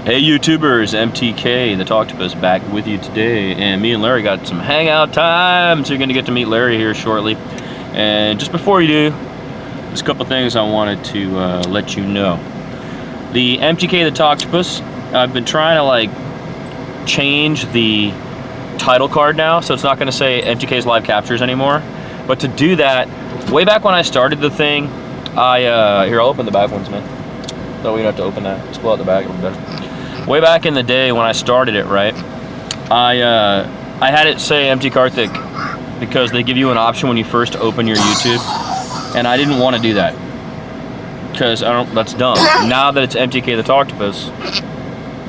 Hey YouTubers, MTK, the Talktopus, back with you today, and me and Larry got some hangout time, so you're going to get to meet Larry here shortly. And just before you do, there's a couple things I wanted to let you know. The MTK, the Talktopus, I've been trying to change the title card now, so it's not going to say MTK's Live Captures anymore. But to do that, way back when I started the thing, here, I'll open the back ones, man. So we don't have to open that. Just pull out the back, it'll be better. Way back in the day when I started it, right, I had it say MT Karthik because they give you an option when you first open your YouTube, and I didn't want to do that because that's dumb. Now that it's MTK the Talktopus,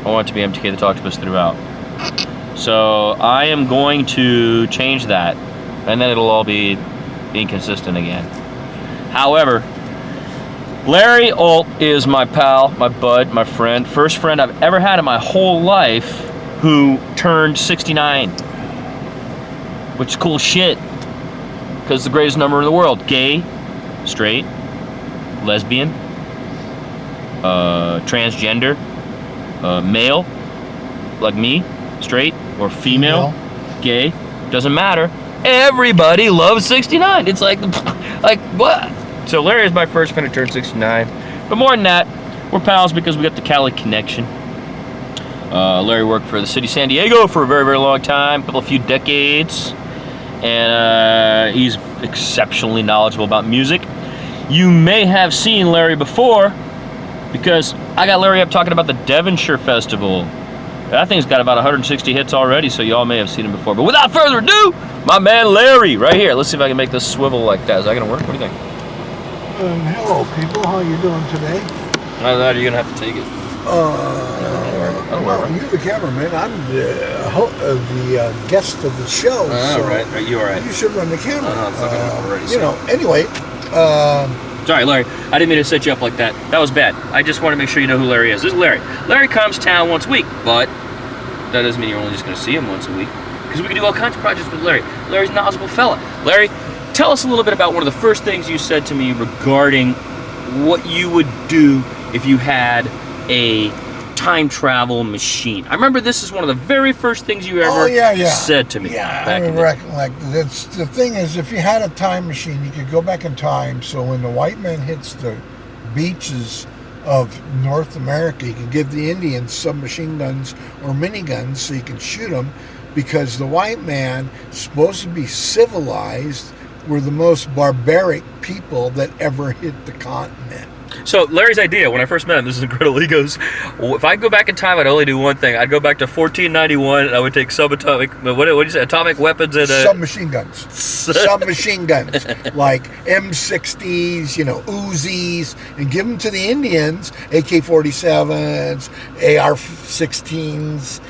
I want it to be MTK the Talktopus throughout. So I am going to change that, and then it'll all be inconsistent again. However, Larry Alt is my pal, my bud, my friend, first friend I've ever had in my whole life who turned 69, which is cool shit, because it's the greatest number in the world. Gay, straight, lesbian, transgender, male, like me, straight, or female, gay, doesn't matter. Everybody loves 69. It's like what? So Larry is my first friend who turned 69. But more than that, we're pals because we got the Cali connection. Larry worked for the city of San Diego for a very, very long time, a few decades. And he's exceptionally knowledgeable about music. You may have seen Larry before because I got Larry up talking about the Devonshire Festival. That thing's got about 160 hits already, so y'all may have seen him before. But without further ado, my man Larry, right here. Let's see if I can make this swivel like that. Is that gonna work? What do you think? Hello, people. How you doing today? Are you gonna have to take it? Well, you're the cameraman. I'm the guest of the show. So right. You all right? You should run the camera. No, it's not already. Anyway. Sorry, Larry. I didn't mean to set you up like that. That was bad. I just want to make sure you know who Larry is. This is Larry. Larry comes to town once a week, but that doesn't mean you're only just going to see him once a week, because we can do all kinds of projects with Larry. Larry's a knowledgeable fella. Larry, tell us a little bit about one of the first things you said to me regarding what you would do if you had a time travel machine. I remember this is one of the very first things you ever said to me. Yeah, I recollect. The thing is, if you had a time machine, you could go back in time, so when the white man hits the beaches of North America, you could give the Indians submachine guns or miniguns so you can shoot them, because the white man, supposed to be civilized, were the most barbaric people that ever hit the continent. So Larry's idea, when I first met him, this is incredible. He goes, well, if I go back in time, I'd only do one thing. I'd go back to 1491, and I would take subatomic, what did you say, atomic weapons and... submachine guns. Submachine guns. Like M60s, Uzis, and give them to the Indians, AK-47s, AR-16s,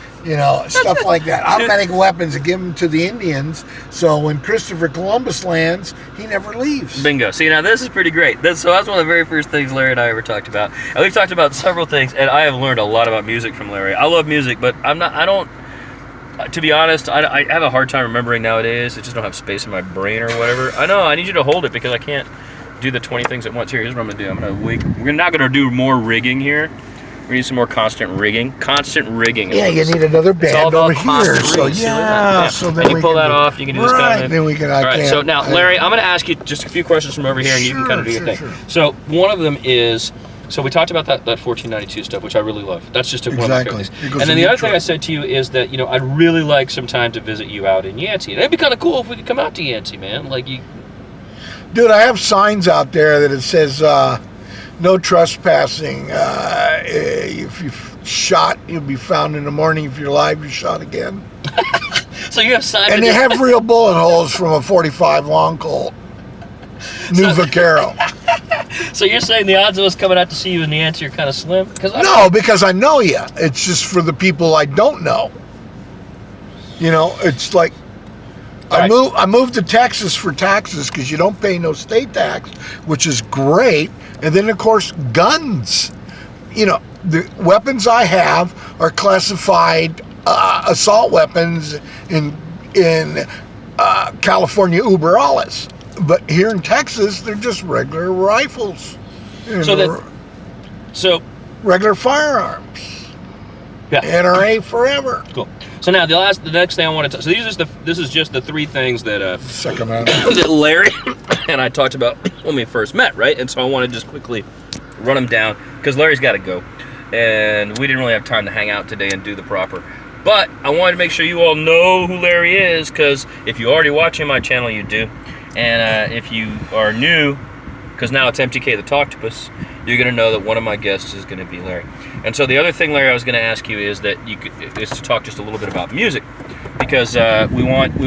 stuff like that. Automatic weapons, and give them to the Indians, so when Christopher Columbus lands, he never leaves. Bingo. See, now this is pretty great. So that's one of the very first things Larry and I ever talked about. And we've talked about several things, and I have learned a lot about music from Larry. I love music, but to be honest, I have a hard time remembering nowadays. I just don't have space in my brain or whatever. I know, I need you to hold it because I can't do the 20 things at once. Here's what I'm going to do. We're not going to do more rigging here. We need some more constant rigging. Yeah, you need another band over here. So so then and you pull that off. You can do this kind of thing. Then we can. All right. So now, Larry, I'm going to ask you just a few questions from over here, and you can kind of do your thing. Sure. So one of them is, so we talked about that 1492 stuff, which I really love. That's just one of my favorites. And then the other thing I said to you is that I'd really like some time to visit you out in Yancey. It'd be kind of cool if we could come out to Yancey, man. Dude, I have signs out there that it says. No trespassing. If you're shot, you'll be found in the morning. If you're alive, you're shot again. So you have signs. And they have real bullet holes from a 45 long Colt. New Vaquero. So you're saying the odds of us coming out to see you in the answer are kind of slim? Because I know you. It's just for the people I don't know. It's like I moved to Texas for taxes because you don't pay no state tax, which is great. And then, of course, guns. The weapons I have are classified assault weapons in California uber alles. But here in Texas, they're just regular rifles. So regular firearms. Yeah. NRA forever. Cool. So now the next thing I want to. So this is just the three things that Sacramento. that Larry and I talked about when we first met, right? And so I want to just quickly run them down because Larry's got to go, and we didn't really have time to hang out today and do the proper. But I wanted to make sure you all know who Larry is, because if you already watching my channel, you do, and if you are new, because now it's MTK the Talktopus, you're going to know that one of my guests is going to be Larry. And so the other thing, Larry, I was going to ask you is that is to talk just a little bit about music, because we want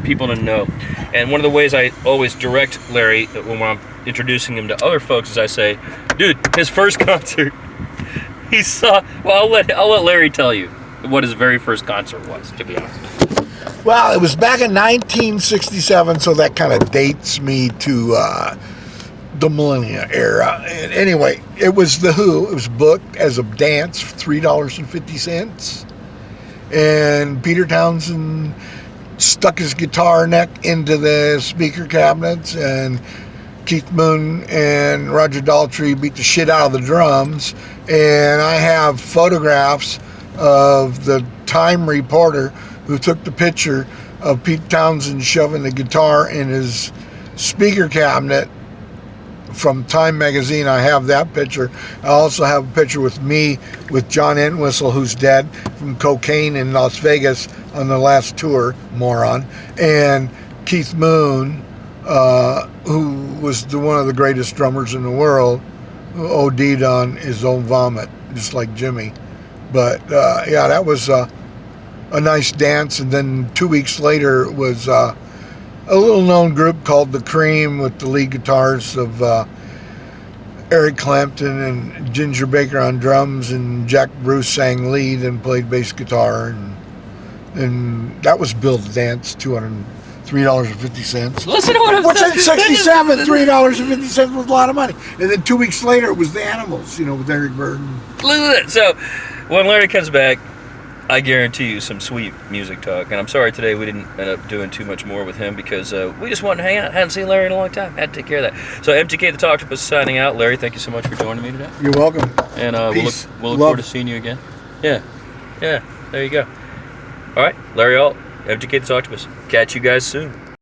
people to know. And one of the ways I always direct Larry when I'm introducing him to other folks is I say, dude, his first concert, he saw. Well, I'll let Larry tell you what his very first concert was, to be honest. Well, it was back in 1967, so that kind of dates me to the millennia era. And anyway, it was The Who. It was booked as a dance for $3.50. And Peter Townsend stuck his guitar neck into the speaker cabinets, and Keith Moon and Roger Daltrey beat the shit out of the drums. And I have photographs of the Time reporter who took the picture of Pete Townsend shoving the guitar in his speaker cabinet from Time magazine. I have that picture. I also have a picture with me with John Entwistle, who's dead from cocaine in Las Vegas on the last tour, moron, and Keith Moon, who was one of the greatest drummers in the world, who OD'd on his own vomit, just like Jimmy. But yeah, that was a nice dance. And then 2 weeks later was a little known group called The Cream, with the lead guitars of Eric Clapton and Ginger Baker on drums, and Jack Bruce sang lead and played bass guitar, and that was billed to dance, $3.50. Listen to what I'm Which saying. in '67, $3.50 was a lot of money. And then 2 weeks later, it was the Animals, with Eric Burden. So when Larry comes back, I guarantee you some sweet music talk. And I'm sorry today we didn't end up doing too much more with him, because we just wanted to hang out. Hadn't seen Larry in a long time. Had to take care of that. So MTK the Talktopus signing out. Larry, thank you so much for joining me today. You're welcome. And Peace. we'll look forward to seeing you again. Yeah. There you go. All right, Larry Alt, MTK the Talktopus. Catch you guys soon.